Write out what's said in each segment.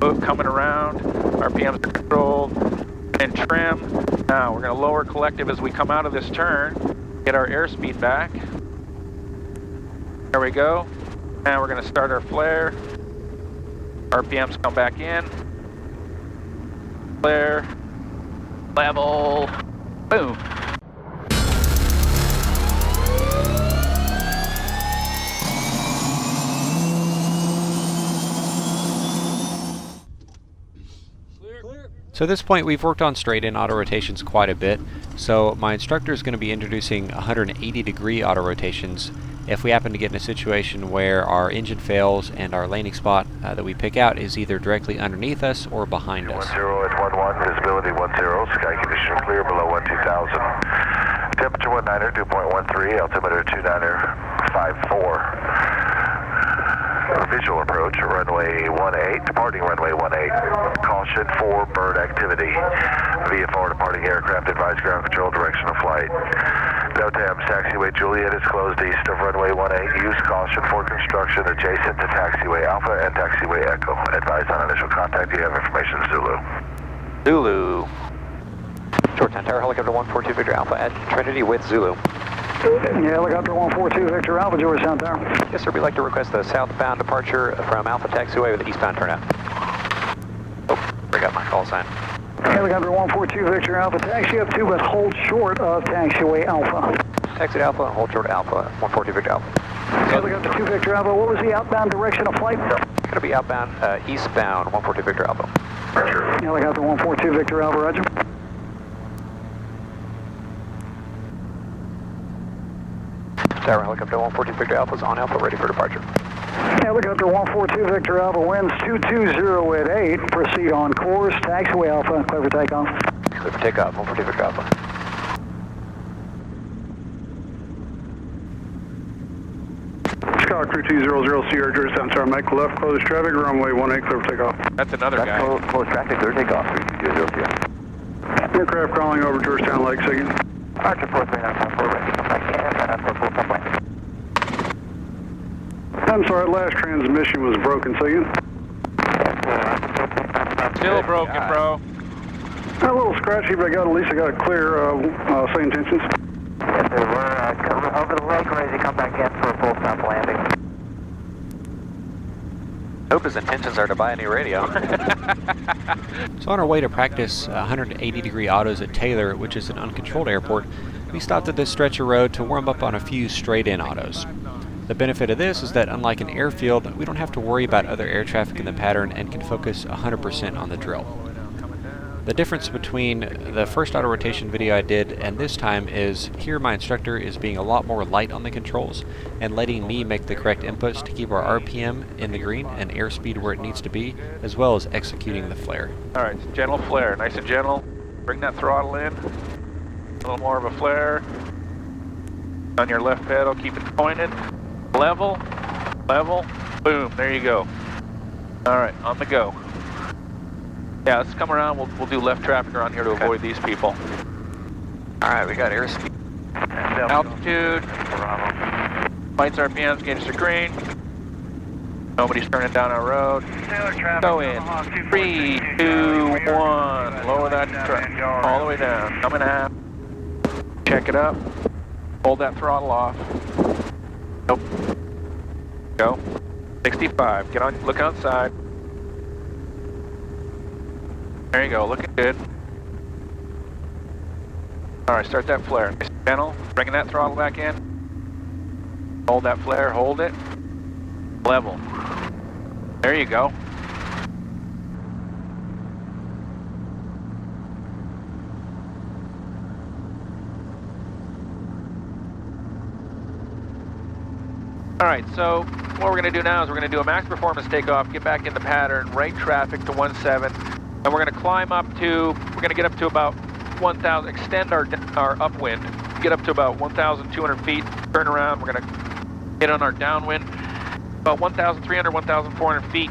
Move coming around, RPMs are controlled, and trim. Now we're going to lower collective as we come out of this turn, get our airspeed back. There we go. Now we're going to start our flare. RPMs come back in. Flare, level, boom. So at this point we've worked on straight-in auto rotations quite a bit, so my instructor is going to be introducing 180-degree auto rotations if we happen to get in a situation where our engine fails and our landing spot that we pick out is either directly underneath us or behind us. 10 at 11, visibility 10, sky condition clear below 12,000. Temperature 19er, 2.13, altimeter 29er, 54. Visual approach, runway 18, departing runway 18. Caution for bird activity. VFR departing aircraft, advise ground control direction of flight. NOTAMS, taxiway Juliet is closed east of runway 18. Use caution for construction adjacent to taxiway Alpha and taxiway Echo. Advise on initial contact. You have information, Zulu. Zulu. Georgetown Tower, helicopter 142 Victor Alpha at Trinity with Zulu. Yeah, helicopter 142 Victor Alpha, Georgetown Tower. Yes, sir, we'd like to request a southbound departure from Alpha taxiway with an eastbound turnout. Oh, bring up my call sign. Helicopter 142 Victor Alpha, taxi up to but hold short of taxiway Alpha. Taxi to Alpha and hold short of Alpha, 142 Victor Alpha. Helicopter 2 Victor Alpha, what was the outbound direction of flight? Going to be outbound, eastbound, 142 Victor Alpha. Helicopter 142 Victor Alpha, roger. Tower, helicopter 142 Victor Alpha is on Alpha, ready for departure. Helicopter 142 Victor Alpha, winds 220 at 8, proceed on course, taxiway Alpha, clear for takeoff. Clear for takeoff, 142 Victor Alpha. Sky Crew 200 Sierra, Georgetown Tower, make left, close traffic, runway 18, clear for takeoff. That's another guy. Close traffic, clear takeoff, 3200 Sierra. Aircraft crawling over Georgetown Lake, again. Archer 4394, ready to come back in, and for full top landing. I'm sorry, last transmission was broken, again. Still broken, bro. A little scratchy, but at least I got it clear, same tensions. Yes, sir, we're over the lake, ready to come back in for a full stop landing. Hope his intentions are to buy a new radio. So on our way to practice 180-degree autos at Taylor, which is an uncontrolled airport, we stopped at this stretch of road to warm up on a few straight-in autos. The benefit of this is that unlike an airfield, we don't have to worry about other air traffic in the pattern and can focus 100% on the drill. The difference between the first auto rotation video I did and this time is here my instructor is being a lot more light on the controls and letting me make the correct inputs to keep our RPM in the green and airspeed where it needs to be, as well as executing the flare. All right, gentle flare, nice and gentle. Bring that throttle in. A little more of a flare. On your left pedal, keep it pointed. Level, level, boom, there you go. All right, on the go. Yeah, let's come around, we'll do left traffic around here to avoid these people. All right, we got airspeed. Altitude. Lights, RPMs, gauges are green. Nobody's turning down our road. Go in. 3, 2, 1. Lower that truck all the way down. Come in half. Check it up. Hold that throttle off. Nope. Go. 65. Get on. Look outside. There you go. Looking good. All right. Start that flare. Nice and gentle. Bringing that throttle back in. Hold that flare. Hold it. Level. There you go. Alright, so what we're going to do now is we're going to do a max performance takeoff, get back into pattern, right traffic to 17, and we're going to climb up to, we're going to get up to about 1,000, extend our upwind, get up to about 1,200 feet, turn around, we're going to hit on our downwind, about 1,300, 1,400 feet.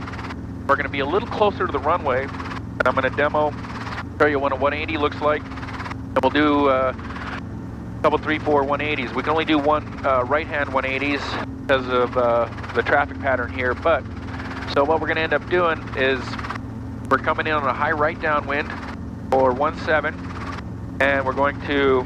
We're going to be a little closer to the runway, and I'm going to demo, show you what a 180 looks like, and we'll do couple 3, 4 180s. We can only do one right-hand 180s because of the traffic pattern here, but so what we're going to end up doing is We're coming in on a high right downwind for 17, and we're going to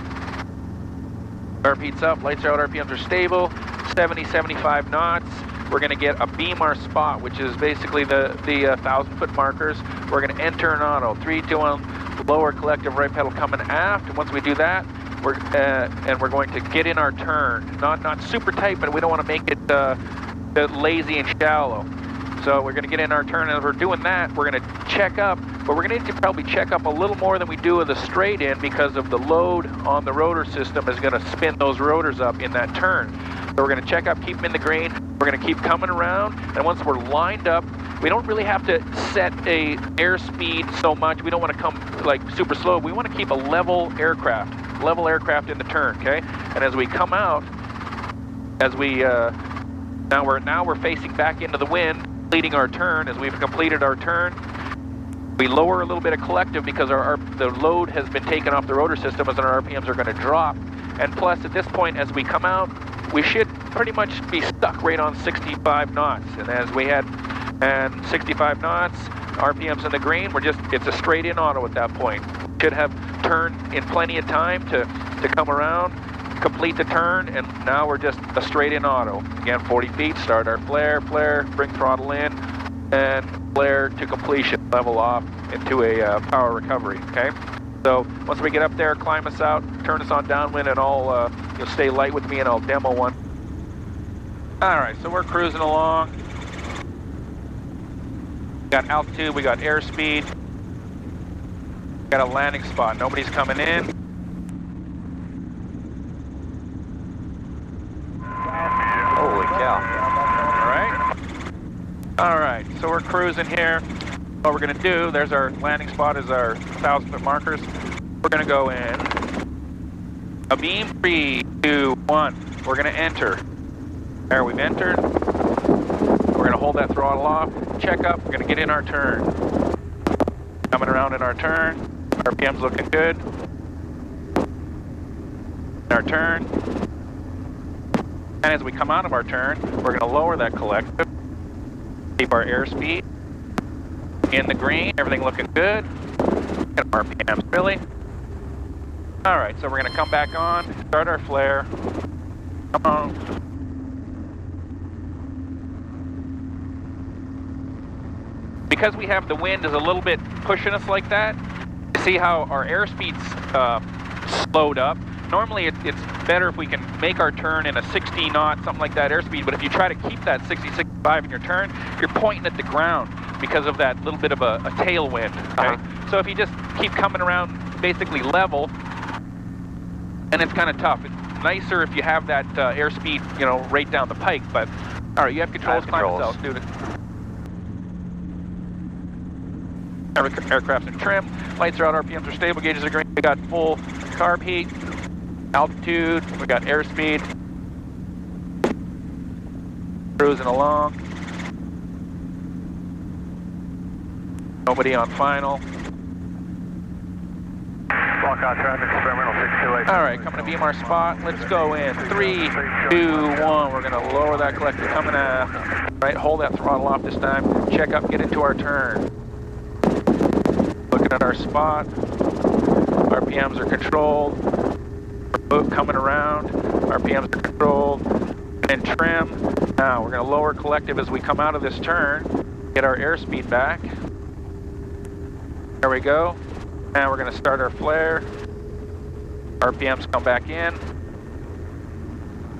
RP's up, lights are out, RPMs are stable, 70, 75 knots. We're going to get a beam our spot, which is basically the 1,000-foot markers. We're going to enter an auto. 3, 2, 1, lower collective right pedal coming aft. And once we do that, we're going to get in our turn. Not super tight, but we don't want to make it lazy and shallow. So we're going to get in our turn, and as we're doing that, we're going to check up, but we're going to need to probably check up a little more than we do with the straight in because of the load on the rotor system is going to spin those rotors up in that turn. So we're going to check up, keep them in the green. We're going to keep coming around, and once we're lined up, we don't really have to set a airspeed so much. We don't want to come like super slow. We want to keep a level aircraft in the turn, okay? And as we come out, as we now we're facing back into the wind, completing our turn. As we've completed our turn, we lower a little bit of collective because the load has been taken off the rotor system, as our RPMs are going to drop. And plus, at this point, as we come out, we should pretty much be stuck right on 65 knots. And as we had 65 knots, RPMs in the green, it's a straight in auto at that point. Should have turned in plenty of time to come around, complete the turn, and now we're just a straight in auto. Again, 40 feet, start our flare, bring throttle in, and flare to completion, level off into a power recovery, okay? So once we get up there, climb us out, turn us on downwind, and you'll stay light with me and I'll demo one. All right, so we're cruising along. We got altitude, we got airspeed. Got a landing spot, nobody's coming in. Holy cow. All right, so we're cruising here. What we're gonna do, there's our landing spot, is our 1,000-foot markers. We're gonna go in. A beam, 3, 2, 1. We're gonna enter. There, we've entered. We're gonna hold that throttle off, check up, we're gonna get in our turn. Coming around in our turn, RPM's looking good. In our turn. And as we come out of our turn, we're gonna lower that collective, keep our airspeed in the green, everything looking good. Get RPMs, really. All right, so we're gonna come back on, start our flare. Come on. Because we have the wind is a little bit pushing us like that, you see how our airspeed's slowed up. Normally it's better if we can make our turn in a 60 knot, something like that airspeed, but if you try to keep that 60, 65 in your turn, you're pointing at the ground because of that little bit of a tailwind, okay? So if you just keep coming around basically level, and it's kind of tough. It's nicer if you have that airspeed, you know, right down the pike, but all right, you have controls, climb yourself, dude. Aircraft's in trim, lights are out, RPMs are stable, gauges are green. We got full carb heat, altitude, we got airspeed. Cruising along. Nobody on final. All right, coming to beam our spot. Let's go in. 3, 2, 1. We're going to lower that collector coming aft. Right, hold that throttle off this time. Check up, get into our turn. Looking at our spot. RPMs are controlled. Coming around. RPMs are controlled. And trim. Now we're going to lower collective as we come out of this turn. Get our airspeed back. There we go. Now we're going to start our flare. RPMs come back in.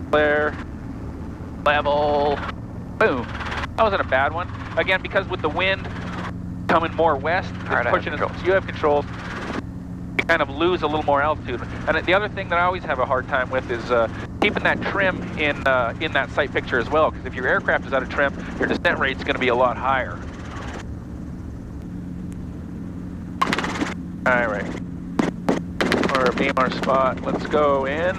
Flare. Level. Boom. That wasn't a bad one. Again, because with the wind coming more west, it's pushing us. You have controls. You kind of lose a little more altitude. And the other thing that I always have a hard time with is keeping that trim in that sight picture as well. Because if your aircraft is out of trim, your descent rate is going to be a lot higher. All right. We're beam our spot. Let's go in.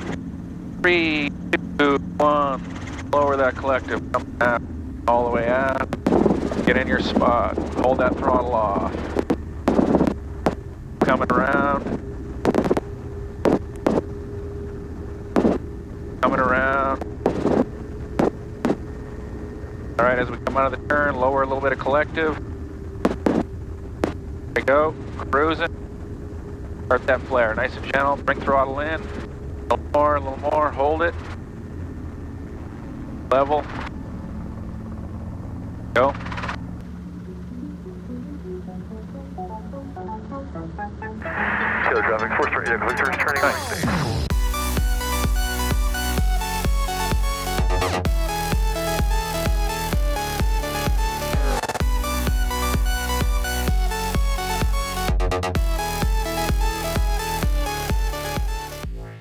3, 2, 1. Lower that collective. Come out all the way out. Get in your spot. Hold that throttle off. Coming around. Coming around. All right, as we come out of the turn, lower a little bit of collective. There we go, cruising. Start that flare, nice and gentle, bring throttle in. A little more, hold it. Level. Go. Kilo traffic, 4 straight, turning right.